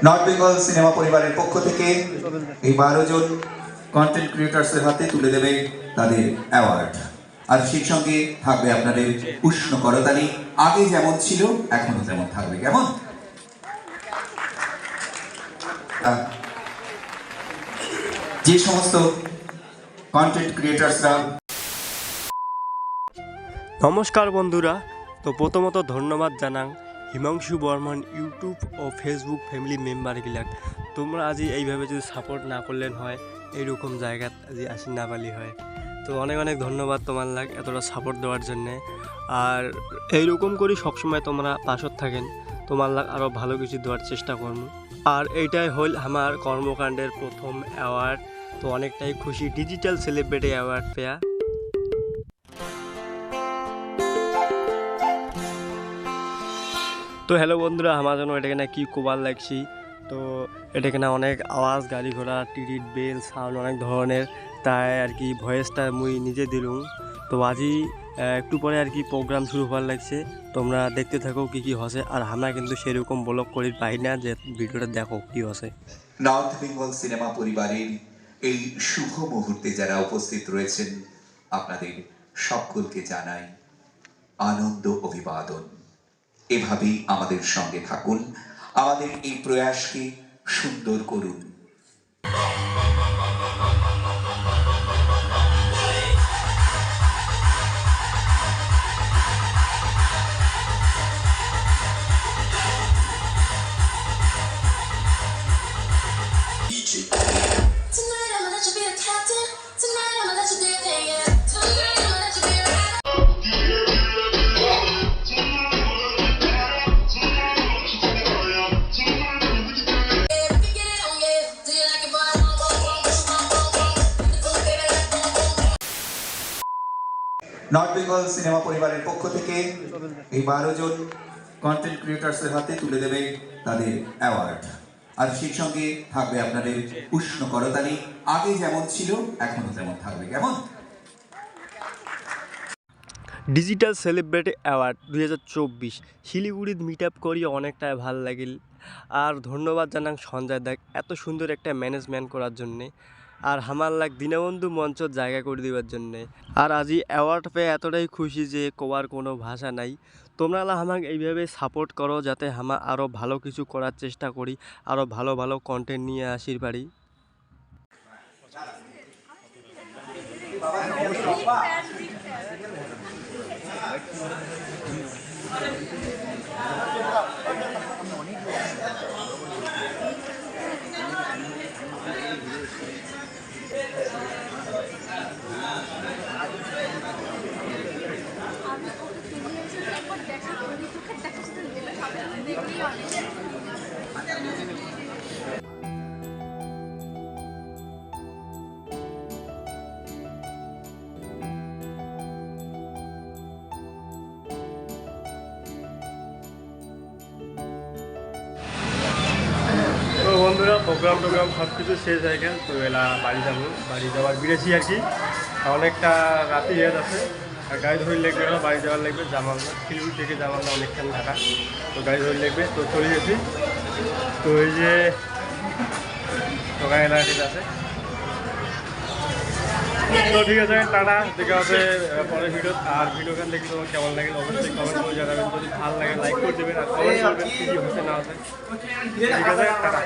North Bengal cinema পরিবারের পক্ষ থেকে এই 12 জন কন্টেন্ট ক্রিয়েটরসের হাতে তুলে দেবে তাদের অ্যাওয়ার্ড। আর সেই সঙ্গে থাকবে আপনাদের উষ্ণ করতালি। আগে যেমন ছিল এখনো তেমন থাকবে। কেমন? যে সমস্ত কন্টেন্ট ক্রিয়েটরসরা। নমস্কার বন্ধুরা, তো প্রথমত ধন্যবাদ জানাং হিমাংশু বর্মন ইউটিউব ও ফেসবুক ফ্যামিলি মেম্বারগিলাক। তোমরা আজি এইভাবে যদি সাপোর্ট না করলেন হয় এইরকম জায়গাত আজি আসি না পালি হয়। তো অনেক অনেক ধন্যবাদ তোমার লাগ এতটা সাপোর্ট দেওয়ার জন্যে। আর এইরকম করি সবসময় তোমরা পাশত থাকেন, তোমার লাগ আরও ভালো কিছু দেওয়ার চেষ্টা করবো। আর এইটাই হল আমার কর্মকাণ্ডের প্রথম অ্যাওয়ার্ড। তো অনেকটাই খুশি, ডিজিটাল সেলিব্রিটি অ্যাওয়ার্ড পেয়া। তো হ্যালো বন্ধুরা, আমার জন্য এটাকে না কি কোবার লাগছি। তো এটাকে না অনেক আওয়াজ, গাড়ি ঘোড়া, টিটির বেল সাউন্ড অনেক ধরনের, তাই আর কি ভয়েসটা মুই নিজে দিলুম। তো আজি একটু পরে আর কি প্রোগ্রাম শুরু হওয়ার লাগছে, তোমরা দেখতে থাকো কি কি হসে। আর আমরা কিন্তু সেরকম ব্লগ করি পাই না যে ভিডিওটা দেখো কি হসে। নর্থ বেঙ্গল সিনেমা পরিবারের এই শুভ মুহূর্তে যারা উপস্থিত রয়েছেন আপনাদের সকলকে জানাই আনন্দ অভিবাদন। এভাবেই আমাদের সঙ্গে থাকুন, আমাদের এই প্রয়াসকে সুন্দর করুন। Tonight I'ma let you be the captain. Tonight I'ma let you do your thing, yeah. Tonight I'ma let you be a rider. Yeah, we can get it on, yeah. Do you like it, boy? Boom, boom, boom, boom, boom, boom. Get the boom, baby, like boom, boom, boom. North Bengal cinema পরিবারের পক্ষ থেকে এই 12 জন content ক্রিয়েটরসের হাতে তুলে দেবে তাদের award. আর সেই সঙ্গে থাকবে আপনাদের উষ্ণ করতালি। আগে যেমন ছিল এখনো তেমন থাকবে। কেমন? ডিজিটাল সেলিব্রিটি অ্যাওয়ার্ড 2024 শিলিগুড়িত মিট আপ করি অনেকটাই ভাল লাগিল। আর ধন্যবাদ জানাং সঞ্জয় দাক এত সুন্দর একটা ম্যানেজমেন্ট করার জন্যে, আর আমার লাগ দীনবন্ধু মঞ্চত জায়গা করে দেওয়ার জন্যে। আর আজি অ্যাওয়ার্ড পেয়ে এতটাই খুশি যে কোয়ার কোনো ভাষা নাই। তোমরা আমাকে এইভাবে সাপোর্ট করো যাতে আমরা আরও ভালো কিছু করার চেষ্টা করি, আরও ভালো ভালো কন্টেন্ট নিয়ে আসির পারি। তো বন্ধুরা, প্রোগ্রাম সব কিছু শেষ হয়ে গেল। তো এলা বাড়ি যাওয়ার বেরিয়েছি আর কি। অনেকটা রাতি হয়ে আছে, আর গাড়ি ধরে লাগবে, বাড়ি যাওয়ার লাগবে। জামালদা শিলিগুড়ি থেকে জামালদা অনেকক্ষণ ঢাকা, তো গাড়ি ধরে লাগবে। তো চলে গেছি। তো এই যে দোকান এলাকা ঠিক আছে। তো ঠিক আছে, টাটা, দেখা হবে পরের ভিডিও। আর ভিডিওখান দেখে তোমার কেমন লাগে অবশ্যই কমেন্ট করে জানাবেন। যদি ভালো লাগে লাইক করে দেবেন, আর কমেন্ট করবেন কি হচ্ছে না হচ্ছে। ঠিক আছে, টাটা।